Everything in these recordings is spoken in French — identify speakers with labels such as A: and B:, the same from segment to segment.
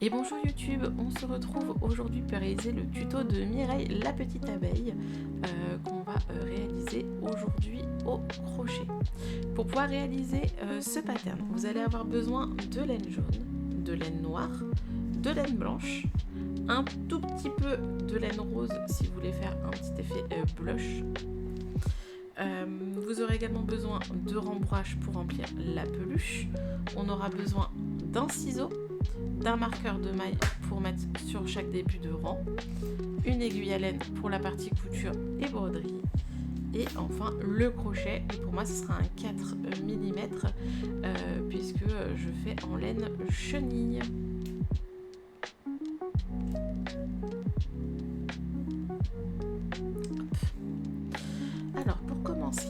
A: Et bonjour YouTube, on se retrouve aujourd'hui pour réaliser le tuto de Mireille la petite abeille qu'on va réaliser aujourd'hui au crochet. Pour pouvoir réaliser ce pattern, vous allez avoir besoin de laine jaune, de laine noire, de laine blanche, un tout petit peu de laine rose si vous voulez faire un petit effet blush. Vous aurez également besoin de rembrage pour remplir la peluche. On aura besoin d'un ciseau, d'un marqueur de maille pour mettre sur chaque début de rang, une aiguille à laine pour la partie couture et broderie, et enfin le crochet. Et pour moi ce sera un 4 mm puisque je fais en laine chenille. Alors pour commencer,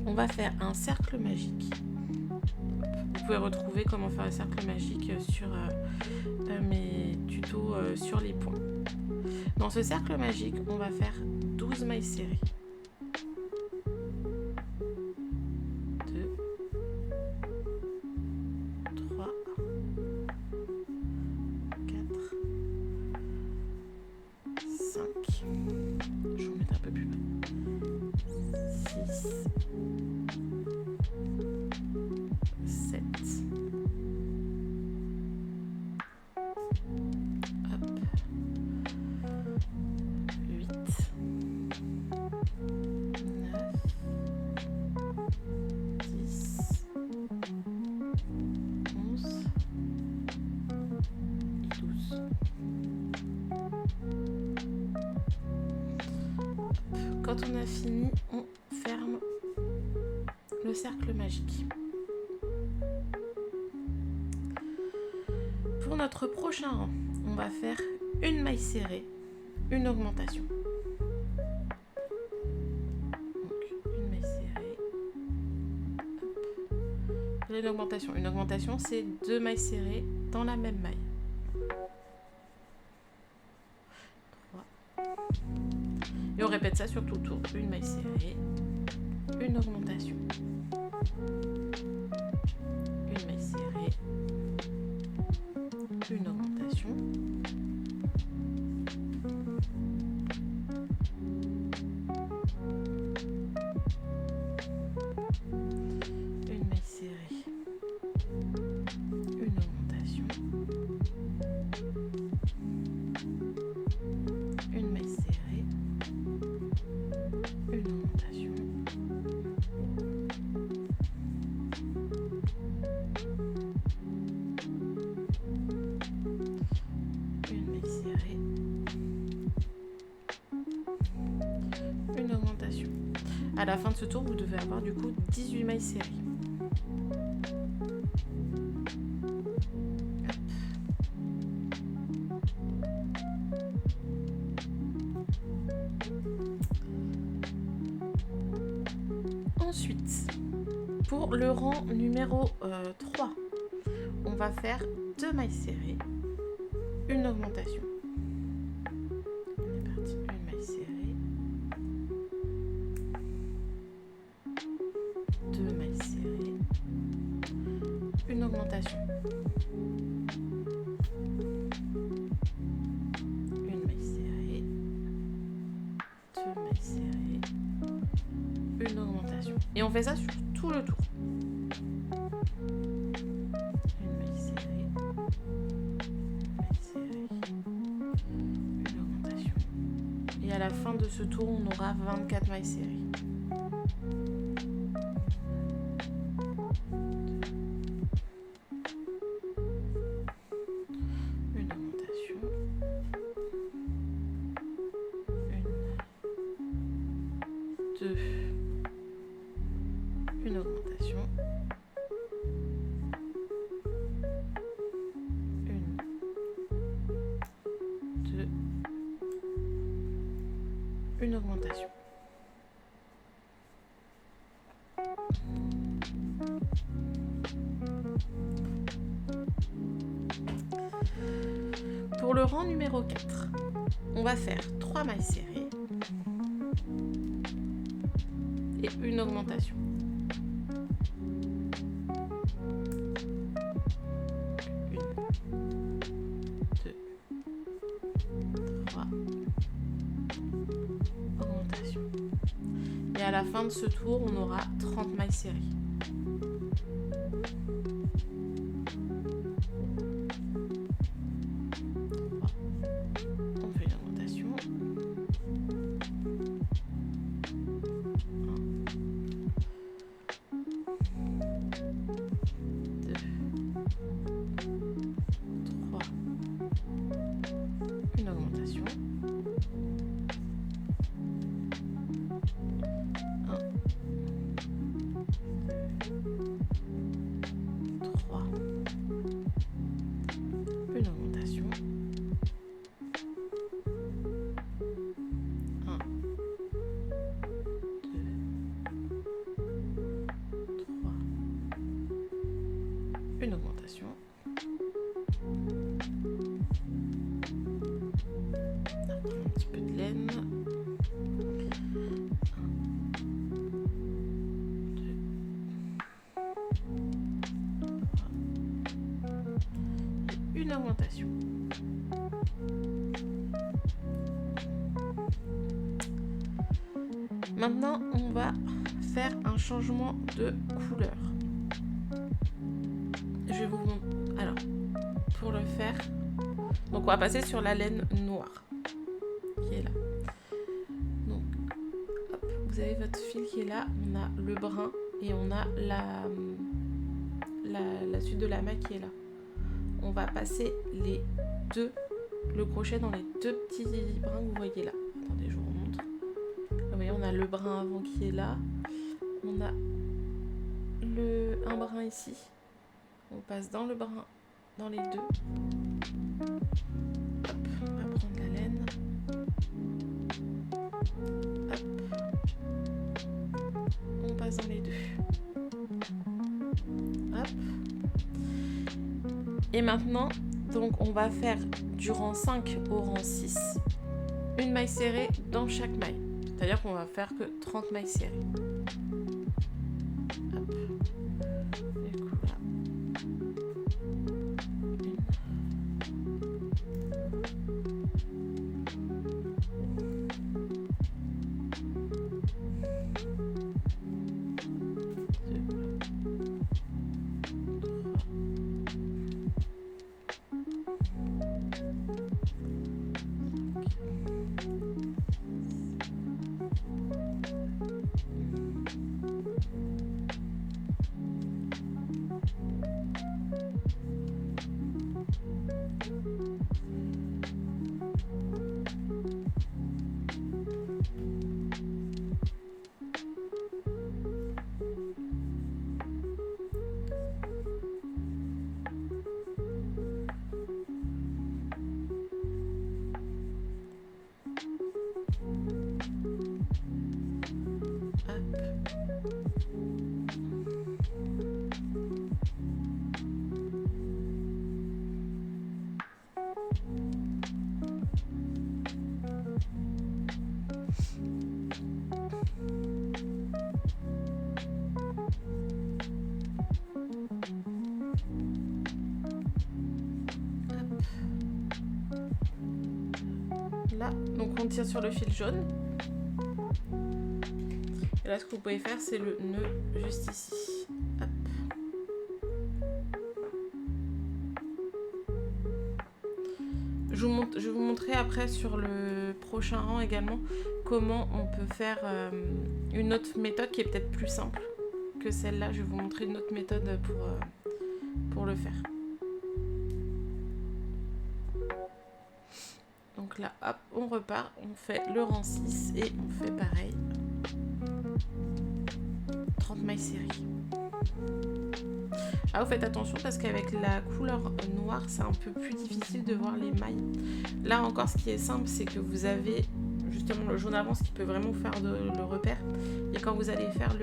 A: on va faire un cercle magique. Vous pouvez retrouver comment faire un cercle magique sur mes tutos sur les points. Dans ce cercle magique, on va faire 12 mailles serrées. 2, 3, 4, 5. Je vais vous mettre un peu plus bas. 6, 7. Hop. 8. 9. 10. 11. Et 12. Quand on a fini, on ferme le cercle magique. Pour notre prochain rang, on va faire une maille serrée, une augmentation. Donc, une maille serrée. Hop. Une augmentation. Une augmentation, c'est 2 mailles serrées dans la même maille. 3. Et on répète ça sur tout le tour. Une maille serrée, une augmentation. Une maille serrée, une augmentation. Une maille serrée, une augmentation. Une maille serrée, une augmentation. Une maille serrée, une augmentation. À la fin de ce tour, vous devez avoir du coup 18 mailles serrées. Ensuite, pour le rang numéro 3, on va faire 2 mailles serrées, une augmentation. On est parti, une maille serrée, 2 mailles serrées, une augmentation. Une maille serrée, 2 mailles serrées, une augmentation. Et on fait ça sur tout le tour. Une maille serrée, une augmentation. Et à la fin de ce tour, on aura 24 mailles serrées. Une augmentation. Une, 2. Une augmentation. Une, 2. Une augmentation. Pour le rang numéro 4, on va faire 3 mailles serrées et une augmentation. 2, 3, augmentation. Et à la fin de ce tour, on aura 30 mailles serrées. On fait l'augmentation. 1, 2, 3, une augmentation. 1, 3, une augmentation. 1, 2, 3, une augmentation. On reprend un petit peu de laine. 1, 2, 3, une augmentation. Maintenant, on va faire un changement de couleur. Je vais vous montrer. Alors, pour le faire, donc on va passer sur la laine noire qui est là. Donc, hop, vous avez votre fil qui est là. On a le brun et on a la suite de la maille qui est là. On va passer le crochet dans les deux petits brins que vous voyez là. Attendez, je vous remontre. Vous voyez, on a le brin avant qui est là. On a un brin ici. On passe dans le brin, dans les deux. Hop, on va prendre la laine. Hop. On passe dans les deux. Hop. Et maintenant, donc on va faire du rang 5 au rang 6, une maille serrée dans chaque maille. C'est-à-dire qu'on va faire que 30 mailles serrées. Hop. Du coup, là. 1. Là, donc on tire sur le fil jaune. Et là, ce que vous pouvez faire, c'est le nœud juste ici. Hop. Je vais vous montrer après sur le prochain rang également comment on peut faire une autre méthode qui est peut-être plus simple que celle-là. Je vais vous montrer une autre méthode pour le faire. Donc là, hop, on repart, on fait le rang 6 et on fait pareil. 30 mailles serrées. Ah, vous faites attention parce qu'avec la couleur noire, c'est un peu plus difficile de voir les mailles. Là encore, ce qui est simple, c'est que vous avez justement le jaune avance qui peut vraiment vous faire le repère. Et quand vous allez faire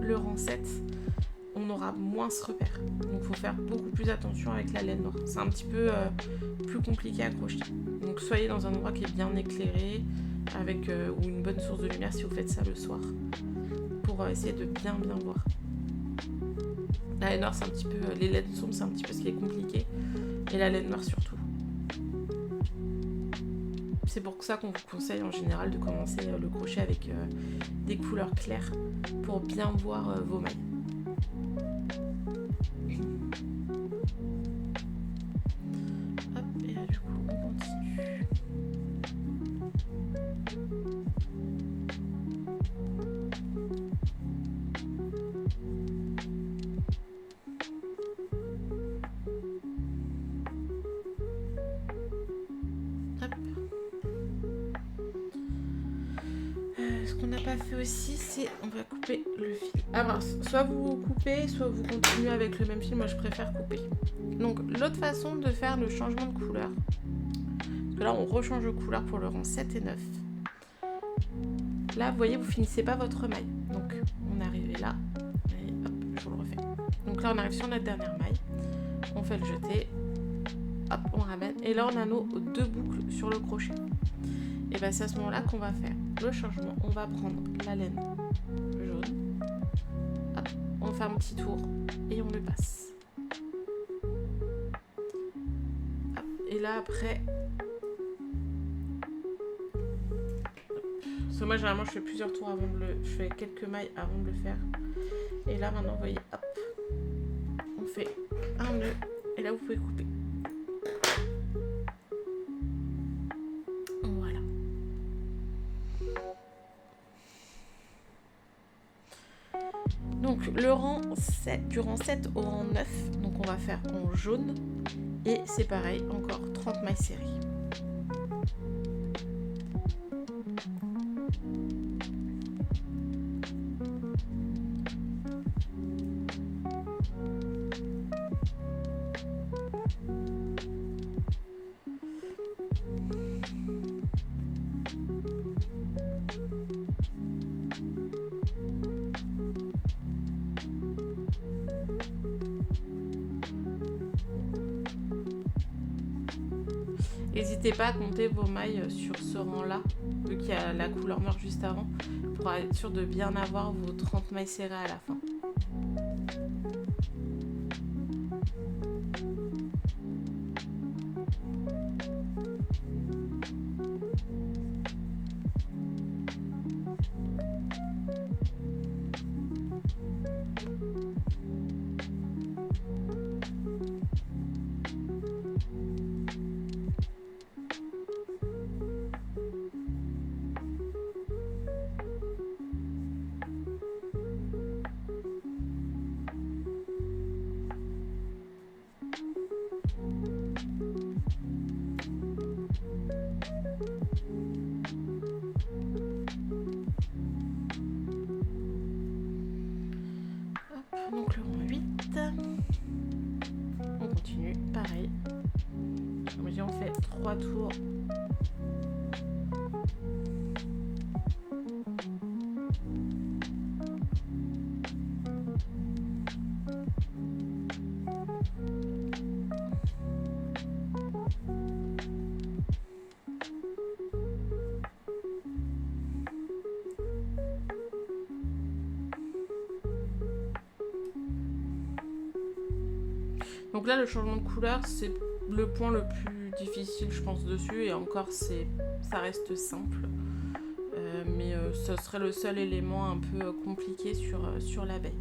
A: le rang 7, on aura moins ce repère. Donc il faut faire beaucoup plus attention avec la laine noire. C'est un petit peu plus compliqué à crocheter. Donc soyez dans un endroit qui est bien éclairé, avec ou une bonne source de lumière si vous faites ça le soir, pour essayer de bien voir. La laine noire, c'est un petit peu, les laines sombres, c'est un petit peu ce qui est compliqué Et la laine noire surtout. C'est pour ça qu'on vous conseille en général de commencer le crochet avec des couleurs claires pour bien voir vos mailles. Hop, et là du coup on continue. Ce qu'on n'a pas fait aussi, c'est on va couper le fil. Ah mince, soit vous coupez, soit vous continuez avec le même fil. Moi, je préfère couper. Donc, l'autre façon de faire le changement de couleur, parce que là, on rechange de couleur pour le rang 7 et 9. Là, vous voyez, vous finissez pas votre maille. Donc, on est arrivé là. Et hop, je vous le refais. Donc là, on arrive sur notre dernière maille. On fait le jeté. Hop, on ramène. Et là, on a nos 2 boucles sur le crochet. Et bien, c'est à ce moment-là qu'on va faire le changement. On va prendre la laine jaune. Hop, on fait un petit tour et on le passe. Hop, et là, après... Parce que moi, généralement, je fais plusieurs tours avant de le... Je fais quelques mailles avant de le faire. Et là, maintenant, vous voyez, hop. On fait un nœud. Et là, vous pouvez couper. Donc le rang 7, du rang 7 au rang 9, donc on va faire en jaune et c'est pareil, encore 30 mailles serrées. N'hésitez pas à compter vos mailles sur ce rang-là, vu qu'il y a la couleur noire juste avant, pour être sûr de bien avoir vos 30 mailles serrées à la fin. Donc le rang 8, on continue, pareil, comme je dis, on fait 3 tours. Donc là, le changement de couleur, c'est le point le plus difficile, je pense, dessus. Et encore, ça reste simple. Mais ce serait le seul élément un peu compliqué sur l'abeille.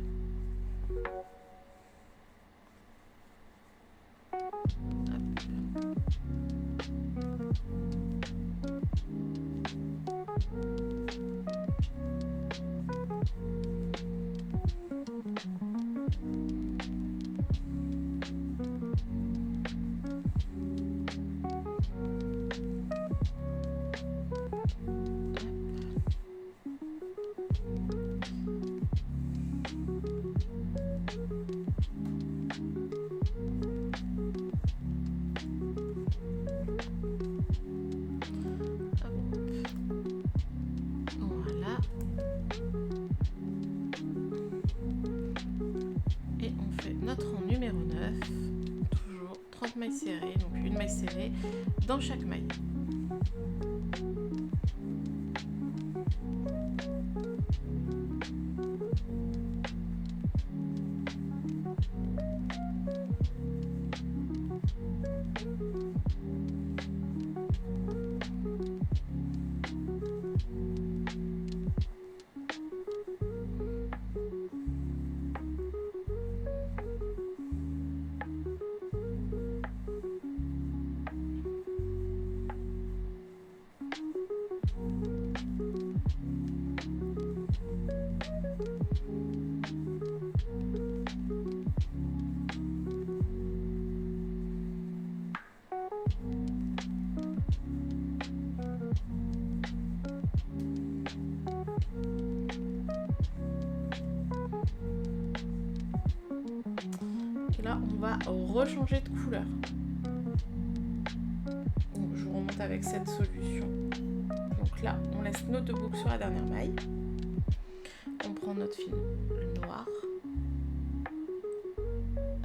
A: Notre rang numéro 9, toujours 30 mailles serrées, donc une maille serrée dans chaque maille. Et là, on va rechanger de couleur. Donc, je remonte avec cette solution. Donc là, on laisse nos 2 boucles sur la dernière maille. On prend notre fil noir.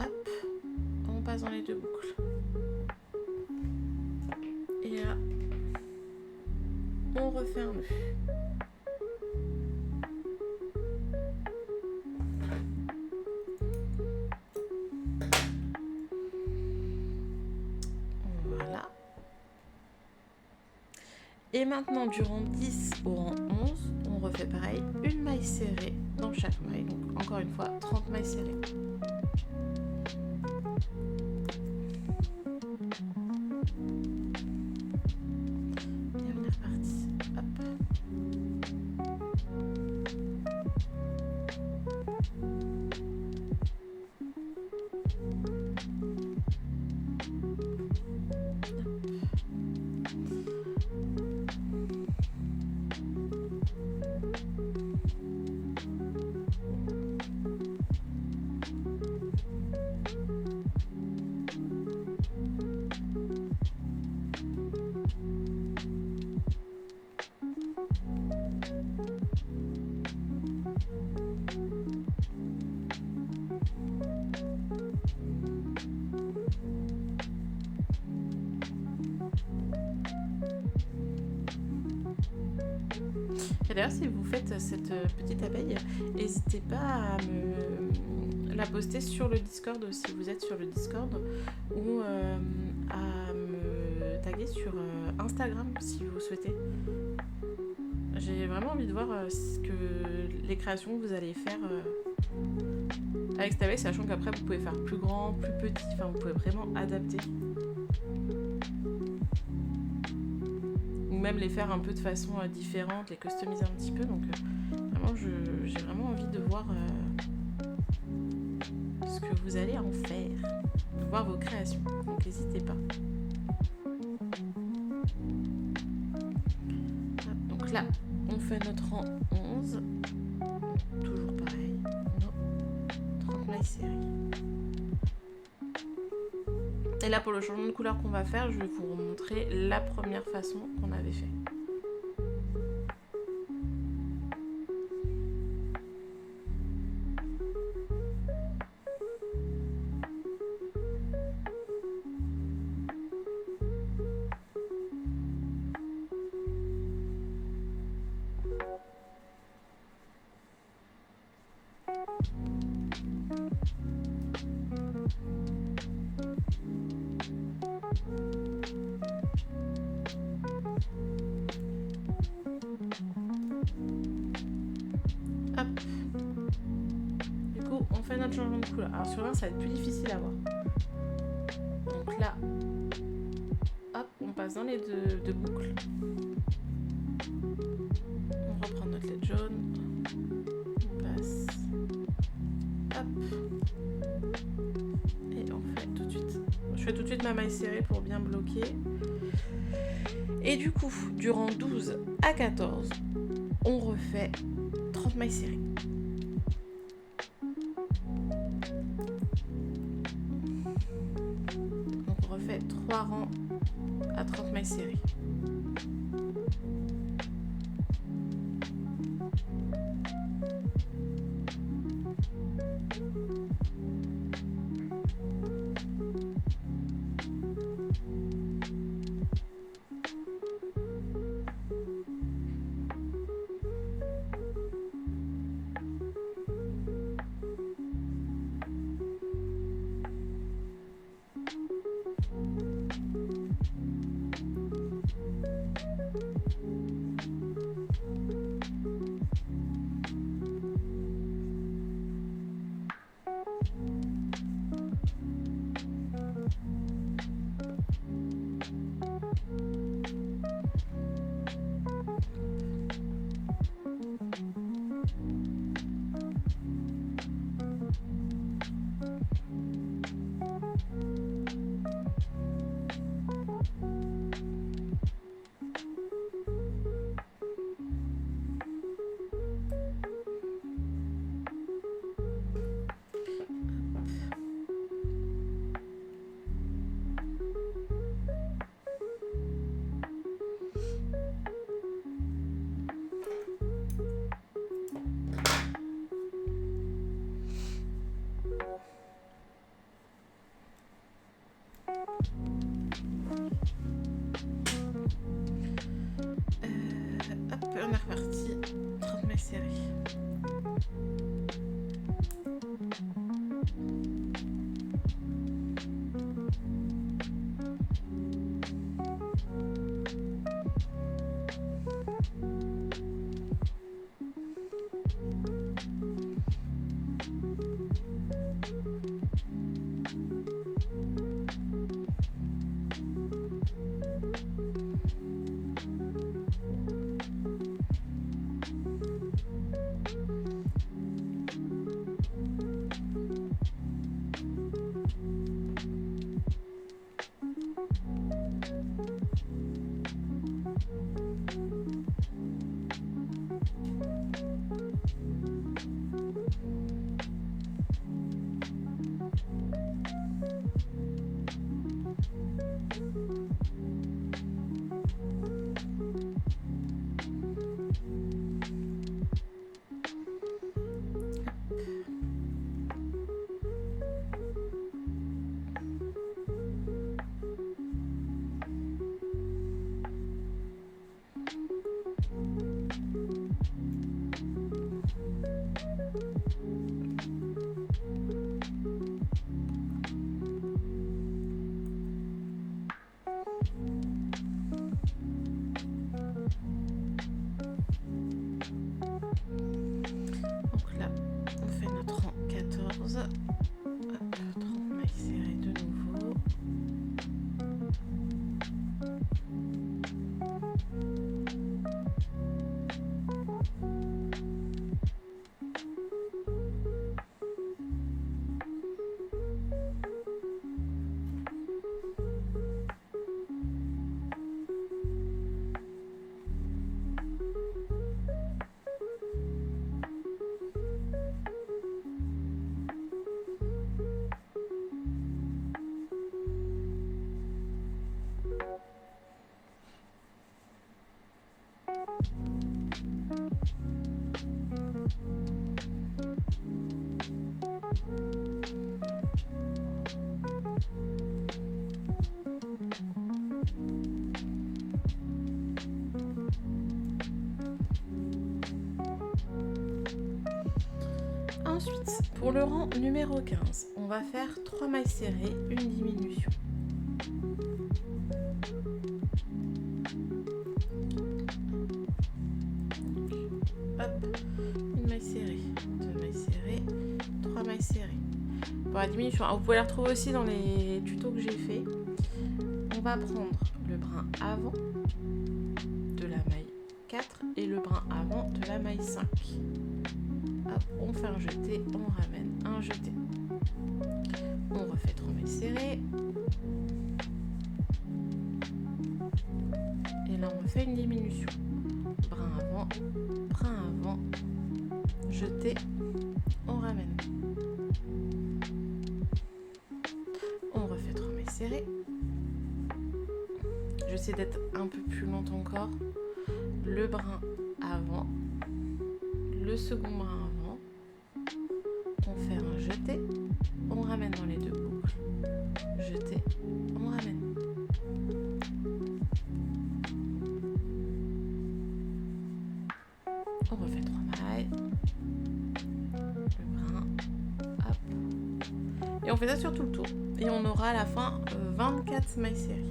A: Hop, on passe dans les 2 boucles. Et là, on refait un nœud. Voilà. Et maintenant, du rang 10 au rang 11, on refait pareil, une maille serrée dans chaque maille. Donc encore une fois, 30 mailles serrées. Et on est reparti. Hop. Et d'ailleurs, si vous faites cette petite abeille, n'hésitez pas à me la poster sur le Discord si vous êtes sur le Discord, ou à me taguer sur Instagram si vous souhaitez. J'ai vraiment envie de voir les créations que vous allez faire avec cette abeille, sachant qu'après vous pouvez faire plus grand, plus petit, enfin vous pouvez vraiment adapter. Même les faire un peu de façon différente, les customiser un petit peu. Donc vraiment, j'ai vraiment envie de voir ce que vous allez en faire, de voir vos créations. Donc n'hésitez pas. Donc là, on fait notre rang 11. Toujours pareil, nos 30 mailles serrées. Et là, pour le changement de couleur qu'on va faire, je vais vous montrer la première façon qu'on avait fait. Hop. Du coup, on fait notre changement de couleur. Alors sur l'un, ça va être plus difficile à voir. Donc là, hop, on passe dans les deux boucles. On reprend notre LED jaune. On passe. Hop. Et on fait tout de suite. Je fais tout de suite ma maille serrée pour bien bloquer. Et du coup, durant 12 à 14, on refait 30 mailles serrées. Donc on refait 3 rangs à 30 mailles serrées. Hop, on est reparti. 30 mailles serrées. Ensuite, pour le rang numéro 15, on va faire 3 mailles serrées, une diminution. Hop, une maille serrée, 2 mailles serrées, 3 mailles serrées. Pour la diminution, vous pouvez la retrouver aussi dans les tutos que j'ai fait. On va prendre le brin avant de la maille 4 et le brin avant de la maille 5. Hop, on fait un jeté, on ramène un jeté. On refait 3 mailles serrées. Et là, on fait une diminution. Brin avant, jeté, on ramène. On refait 3 mailles serrées. J'essaie d'être un peu plus lente encore. Le brin avant, le second brin avant, on fait un jeté, on ramène dans les deux boucles, jeté, on ramène. On refait 3 mailles, le brin, hop, et on fait ça sur tout le tour. Et on aura à la fin 24 mailles serrées.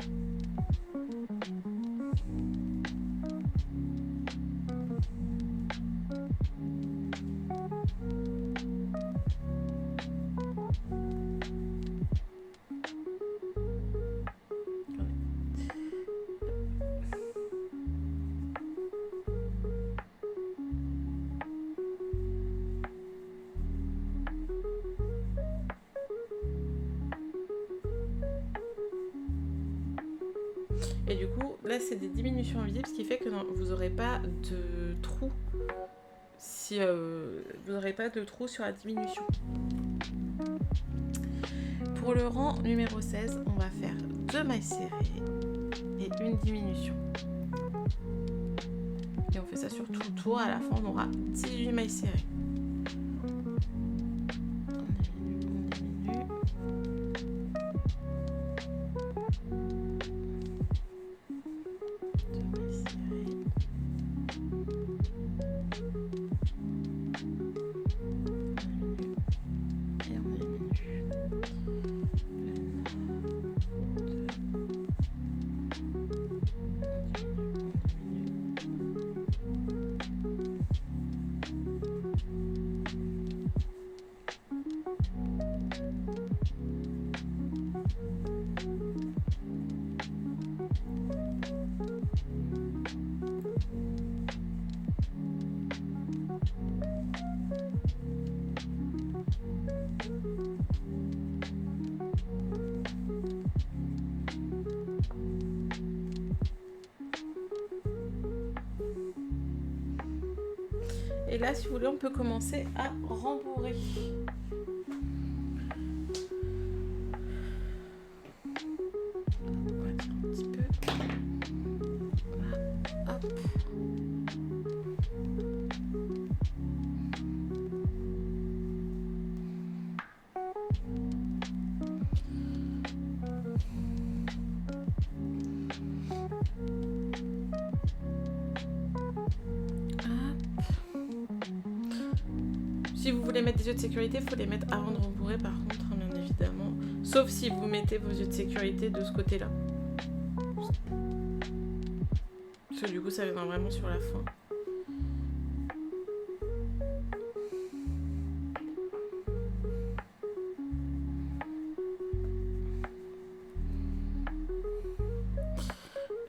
A: Et du coup, là, c'est des diminutions invisibles, ce qui fait que vous n'aurez pas de trou. Si vous n'aurez pas de trou sur la diminution. Pour le rang numéro 16, on va faire 2 mailles serrées et une diminution. Et on fait ça sur tout le tour. À la fin, on aura 18 mailles serrées. On diminue. Et là, si vous voulez, on peut commencer à rembourrer. On va dire un petit peu. Voilà. Hop. Si vous voulez mettre des yeux de sécurité, il faut les mettre avant de rembourrer par contre, hein, bien évidemment. Sauf si vous mettez vos yeux de sécurité de ce côté-là. Parce que du coup, ça viendra vraiment sur la fin.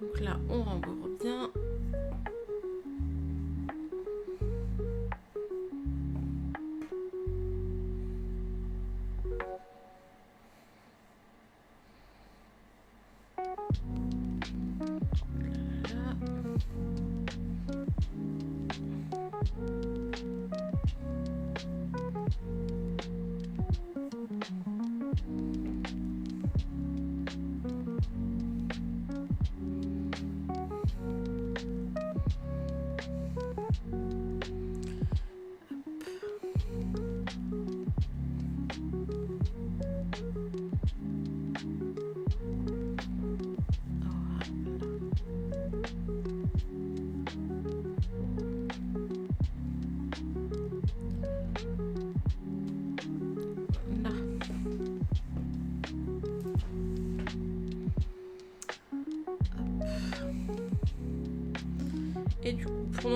A: Donc là, on rembourre bien. Et du coup, pour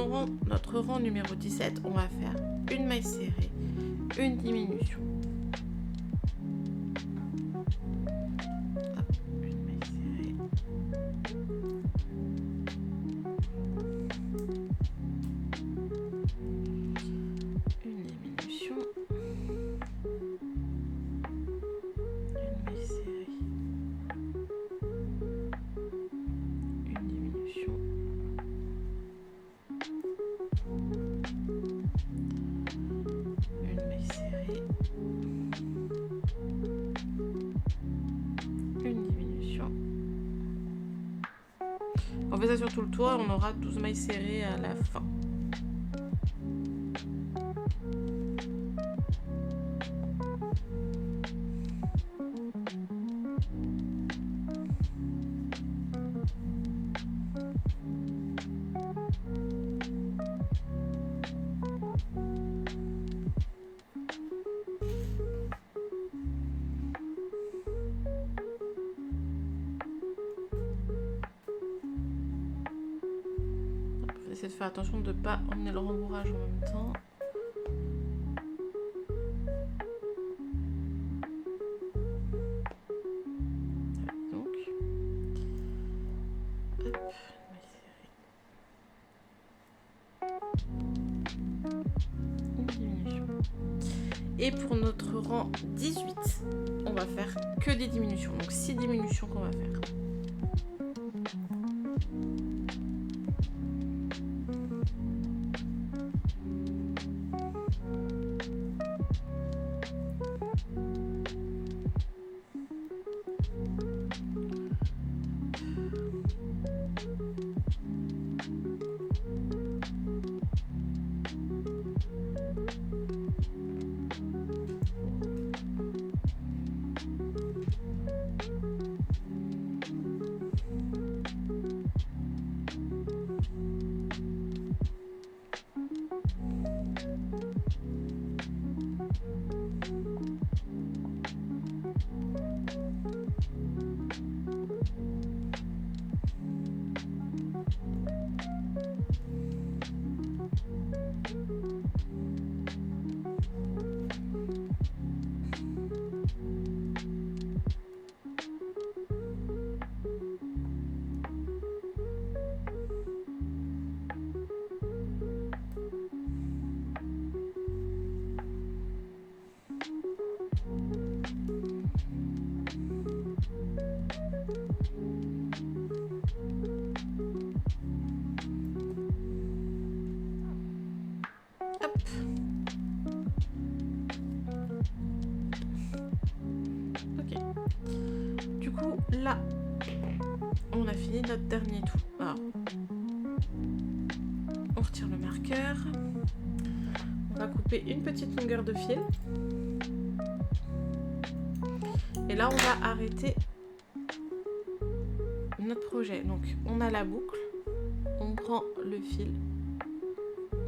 A: notre rang numéro 17, on va faire une maille serrée, une diminution. Hop, une maille serrée. Une diminution. Une maille serrée. Une diminution. Une maille serrée, une diminution. On fait ça sur tout le tour et on aura 12 mailles serrées à la fin. Essayer de faire attention de ne pas emmener le rembourrage en même temps. Donc, hop, une diminution. Et pour notre rang 18, on va faire que des diminutions. Donc 6 diminutions qu'on va faire. là, on a fini notre dernier tour. Alors, on retire le marqueur. On va couper une petite longueur de fil. Et là, on va arrêter notre projet. Donc, on a la boucle. On prend le fil.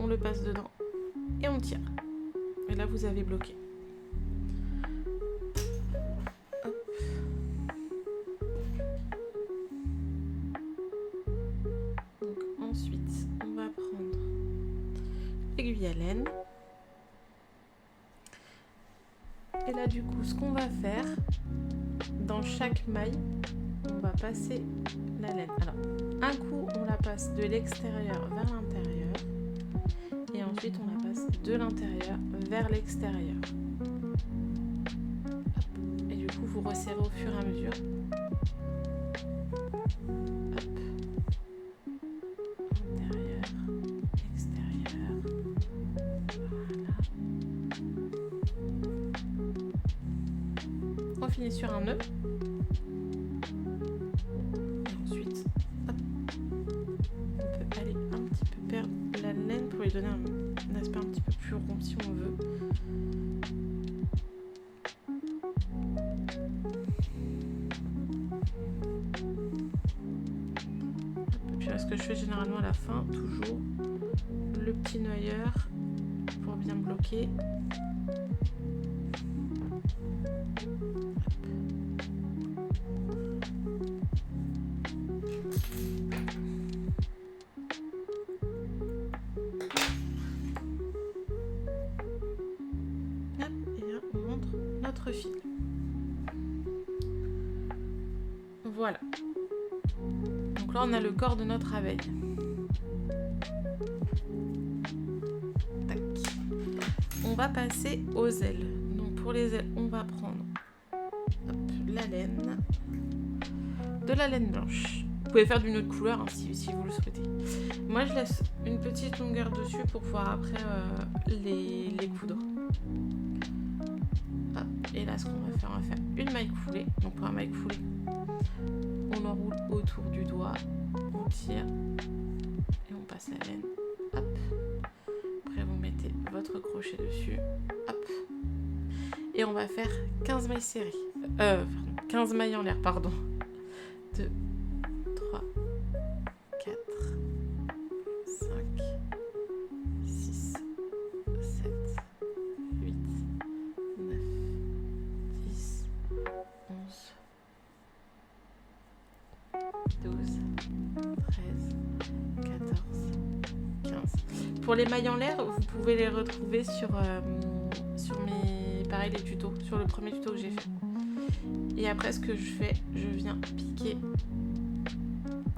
A: On le passe dedans. Et on tire. Et là, vous avez bloqué. Hop. Donc, ensuite, on va prendre l'aiguille à laine. Et là, du coup, ce qu'on va faire, dans chaque maille, on va passer la laine. Alors, un coup, on la passe de l'extérieur vers l'intérieur. Et ensuite, on la passe de l'intérieur vers l'extérieur. Et du coup, vous resserrez au fur et à mesure. Hop. Intérieur, extérieur. Voilà. On finit sur un nœud. Et ensuite, hop, on peut aller un petit peu perdre la laine pour lui donner un aspect un petit peu plus rond si on veut. Puis là, ce que je fais généralement à la fin, toujours le petit nœud ailleurs pour bien bloquer. Fil. Voilà. Donc là, on a le corps de notre abeille. Tac. On va passer aux ailes. Donc pour les ailes, on va prendre la laine, de la laine blanche. Vous pouvez faire d'une autre couleur hein, si vous le souhaitez. Moi, je laisse une petite longueur dessus pour pouvoir après les coudre. Et là, ce qu'on va faire une maille coulée. Donc pour un maille coulée, on enroule autour du doigt, on tire et on passe la laine. Hop. Après, vous mettez votre crochet dessus. Hop. Et on va faire 15 mailles serrées. 15 mailles en l'air, pardon. 2, 3, 4, 5, 6, 7, 8, 9, 10, 11, 12, 13, 14, 15. Pour les mailles en l'air, vous pouvez les retrouver sur mes, pareil, les tutos, sur le premier tuto que j'ai fait. Et après, ce que je fais, je viens piquer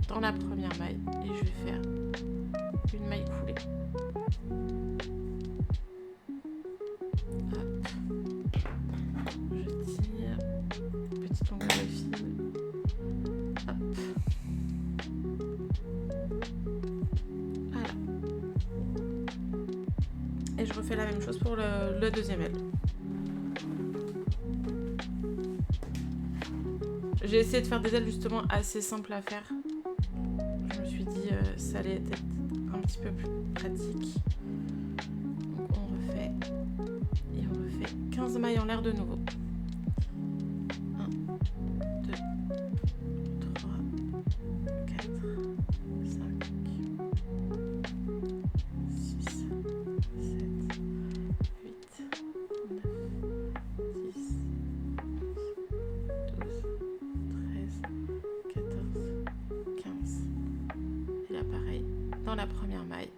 A: dans la première maille et je vais faire une maille coulée. Hop. Je tire, petite longueur de fil. Hop. Voilà. Et je refais la même chose pour le deuxième aile. J'ai essayé de faire des ailes justement assez simples à faire. Je me suis dit ça allait être un petit peu plus pratique. Donc on refait et on refait 15 mailles en l'air de nouveau. 1, 2, 3, 4, 5, 6, 7, 8, 9, 10, 12, 13, 14, 15. Et là pareil, dans la première maille,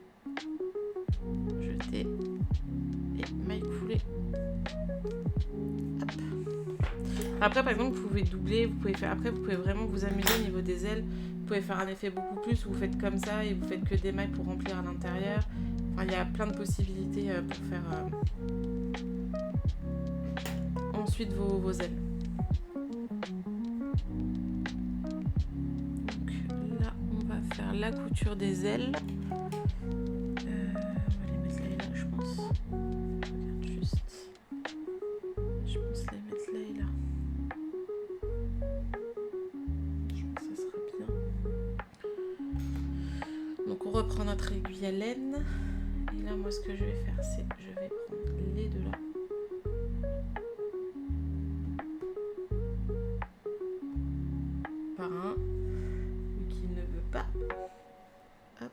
A: jeter et maille coulée. Hop. Après par exemple vous pouvez doubler, vous pouvez faire, après vous pouvez vraiment vous amuser au niveau des ailes, vous pouvez faire un effet beaucoup plus, vous faites comme ça et vous faites que des mailles pour remplir à l'intérieur. Enfin il y a plein de possibilités pour faire ensuite vos ailes. Faire la couture des ailes. On va les mettre là, je pense. Regarde juste. Je pense les mettre là et là. reprend notre aiguille à laine. Et là, moi, ce que je vais faire, c'est je vais prendre les deux là. Par un, vu qu'il ne veut pas. Hop.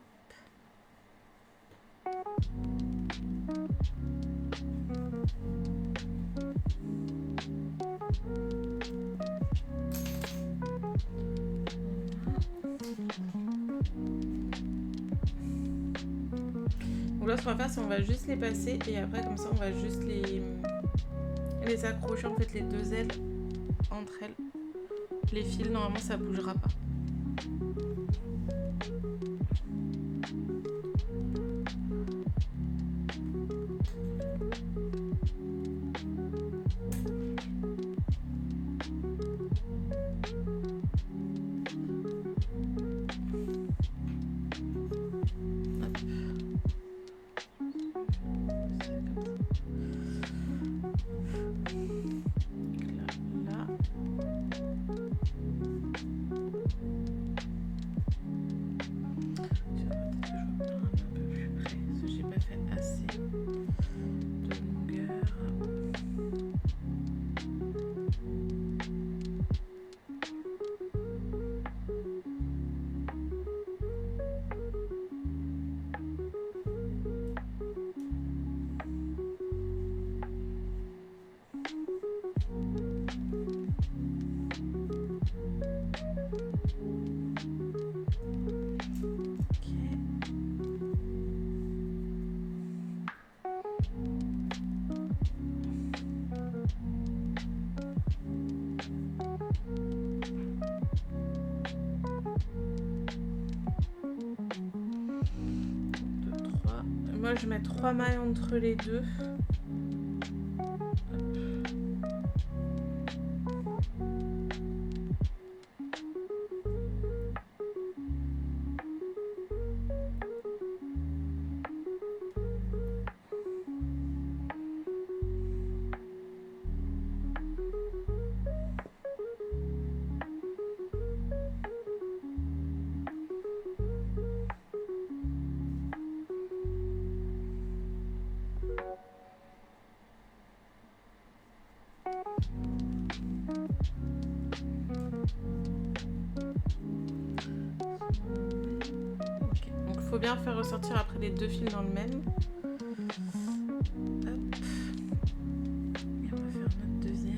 A: Donc là, ce qu'on va faire, c'est on va juste les passer et après, comme ça, on va juste les accrocher, en fait, les deux ailes entre elles. Les fils, normalement, ça bougera pas. Moi, je mets 3 mailles entre les deux. Faut bien faire ressortir après les deux fils dans le même. Hop. Et on va faire notre deuxième.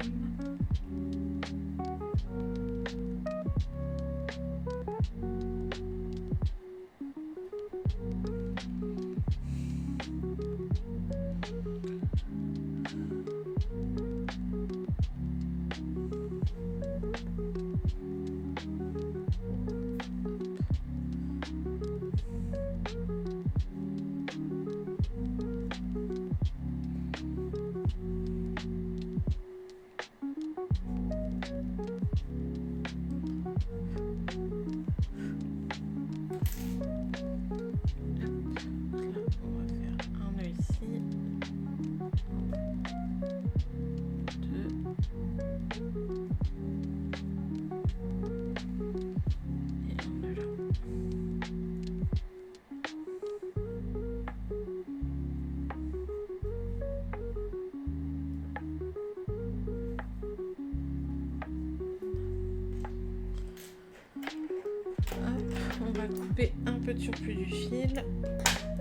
A: On va couper un peu de surplus du fil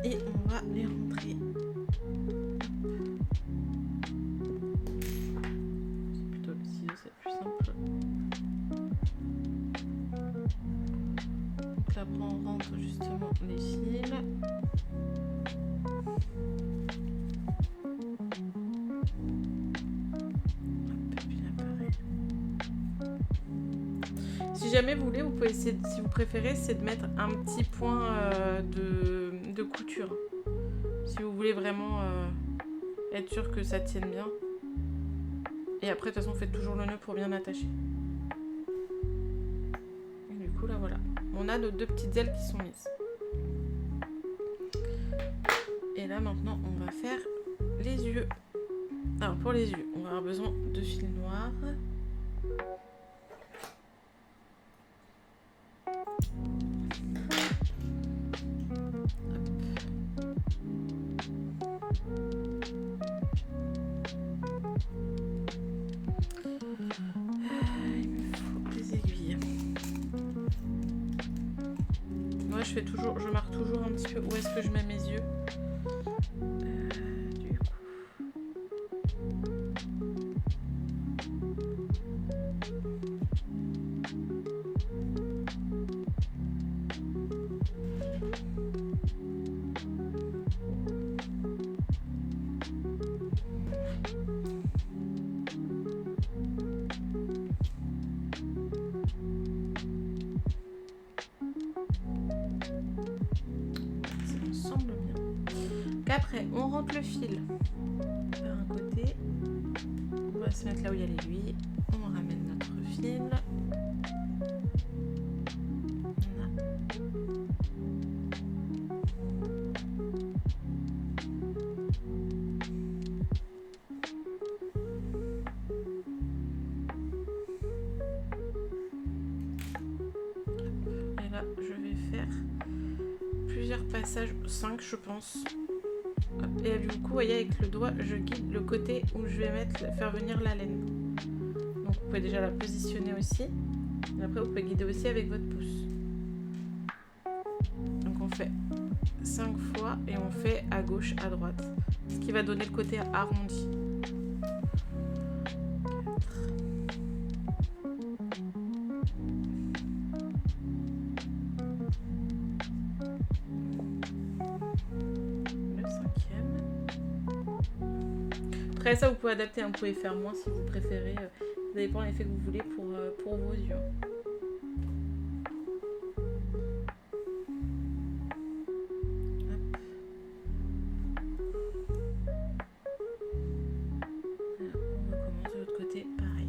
A: et on va les rentrer. C'est plutôt le ciseau, c'est plus simple. Donc là, après, on rentre justement les fils. Si jamais vous voulez, vous pouvez essayer, si vous préférez, c'est de mettre un petit point de couture. Si vous voulez vraiment être sûr que ça tienne bien. Et après, de toute façon, faites toujours le nœud pour bien attacher. Et du coup, là, voilà. On a nos deux petites ailes qui sont mises. Et là, maintenant, on va faire les yeux. Alors, pour les yeux, on va avoir besoin de fil noir. Moi je marque toujours un petit peu où est-ce que je mets mes yeux. Du coup. Après, on rentre le fil par un côté. On va se mettre là où il y a l'aiguille. On ramène notre fil. Et là, je vais faire plusieurs passages, 5 je pense. Et du coup, vous voyez, avec le doigt, je guide le côté où je vais faire venir la laine. Donc, vous pouvez déjà la positionner aussi. Et après, vous pouvez guider aussi avec votre pouce. Donc, on fait 5 fois et on fait à gauche, à droite. Ce qui va donner le côté arrondi. Après ça, vous pouvez adapter, vous pouvez faire moins si vous préférez. Ça dépend de l'effet que vous voulez pour vos yeux. On recommence de l'autre côté, pareil.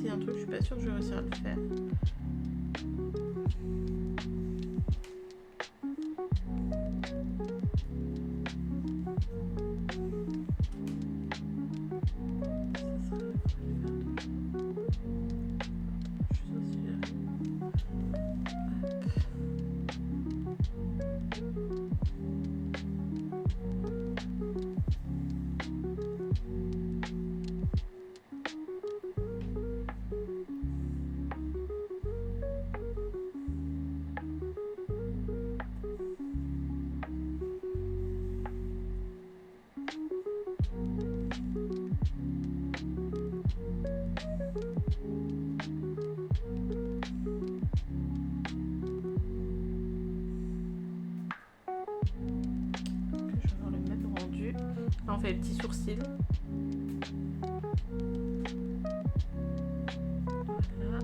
A: Un truc, je suis pas sûre que je vais réussir à le faire. Là, on fait les petits sourcils. Voilà.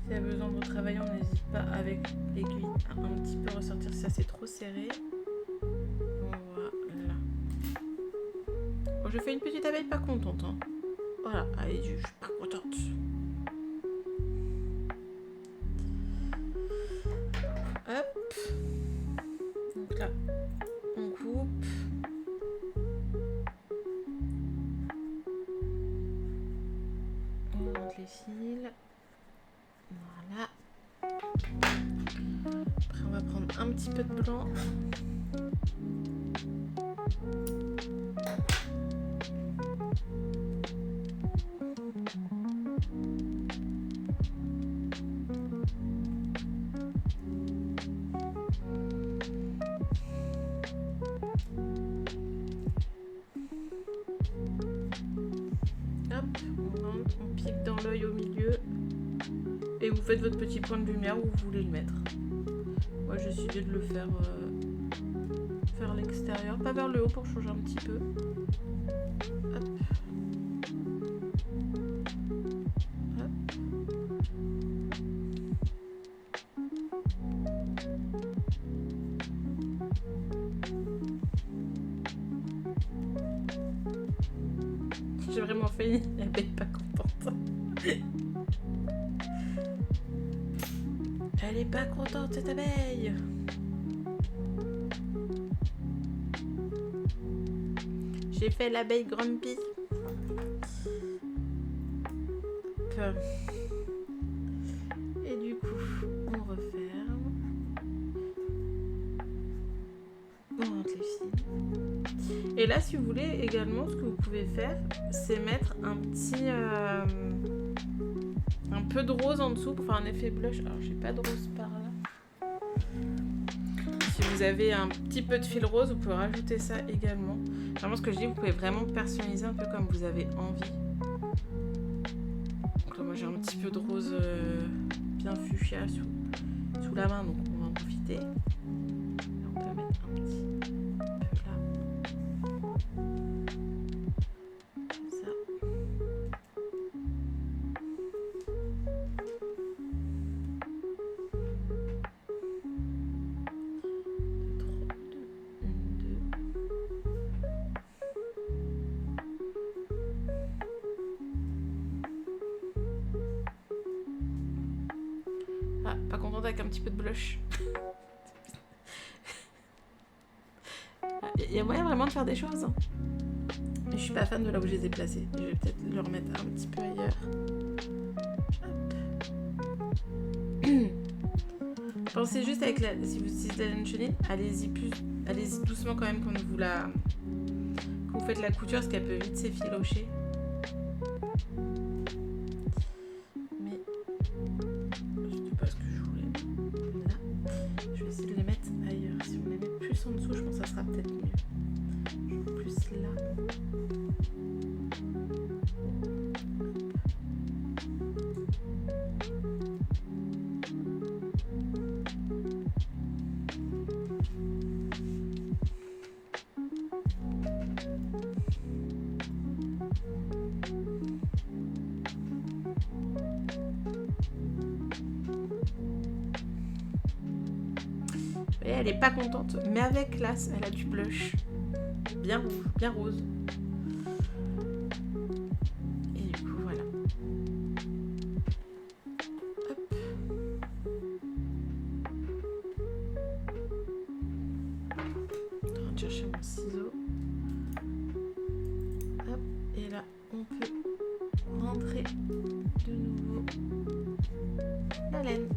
A: S'il y a besoin de retravailler, on n'hésite pas avec l'aiguille à un petit peu ressortir si ça c'est trop serré. Voilà. Bon, je fais une petite abeille pas contente. Hein. Voilà, allez, je suis pas contente. Hop. Donc là, on coupe. On monte les fils. Voilà. Après, on va prendre un petit peu de blanc. On pique dans l'œil au milieu et vous faites votre petit point de lumière où vous voulez le mettre. Moi j'ai décidé de le faire vers l'extérieur, pas vers le haut pour changer un petit peu. Hop. Hop. J'ai vraiment failli, elle n'est pas contente. Elle est pas contente cette abeille. J'ai fait l'abeille grumpy. Et du coup, on referme. On rentre les fils. Et là, si vous voulez, également, ce que vous pouvez faire, c'est mettre un petit... un peu de rose en dessous pour faire un effet blush. Alors, j'ai pas de rose par là. Si vous avez un petit peu de fil rose, vous pouvez rajouter ça également. Vraiment, ce que je dis, vous pouvez vraiment personnaliser un peu comme vous avez envie. Donc là, moi, j'ai un petit peu de rose bien fuchsia sous la main, donc on va en profiter. Et on peut mettre un petit peu là. Ça. Ah, pas contente avec un petit peu de blush. Il y a moyen vraiment de faire des choses. Hein. Mais je suis pas fan de là où je les ai placés. Je vais peut-être le remettre un petit peu ailleurs. Hop. Pensez juste avec la... Si vous utilisez la laine chenille, allez-y doucement quand même quand vous faites la couture, parce qu'elle peut vite s'effilocher. En dessous, je pense que ça sera peut-être mieux. Plus là. Et elle est pas contente, mais avec classe, elle a du blush bien rouge, bien rose. Et du coup, voilà. Hop. Je vais chercher mon ciseau. Hop. Et là, on peut rentrer de nouveau la laine.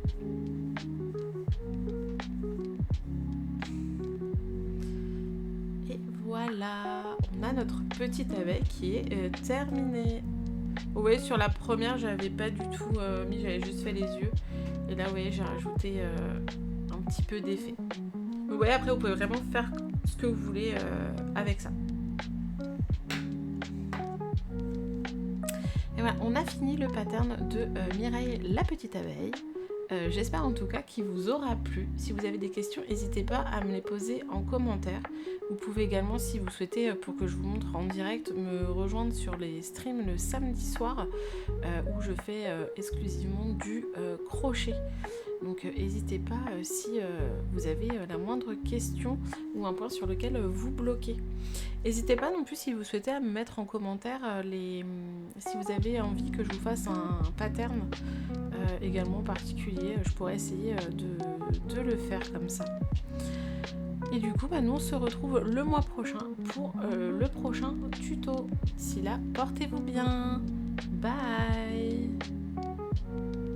A: Voilà, on a notre petite abeille qui est terminée. Vous voyez, sur la première, j'avais pas du tout mis, j'avais juste fait les yeux. Et là, vous voyez, j'ai rajouté un petit peu d'effet. Vous voyez, après, vous pouvez vraiment faire ce que vous voulez avec ça. Et voilà, on a fini le pattern de Mireille la petite abeille. J'espère en tout cas qu'il vous aura plu. Si vous avez des questions, n'hésitez pas à me les poser en commentaire. Vous pouvez également, si vous souhaitez, pour que je vous montre en direct, me rejoindre sur les streams le samedi soir où je fais exclusivement du crochet. Donc n'hésitez pas si vous avez la moindre question ou un point sur lequel vous bloquez. N'hésitez pas non plus si vous souhaitez à me mettre en commentaire si vous avez envie que je vous fasse un pattern également particulier. Je pourrais essayer de le faire comme ça. Et du coup, nous on se retrouve le mois prochain pour le prochain tuto. D'ici là, portez-vous bien. Bye.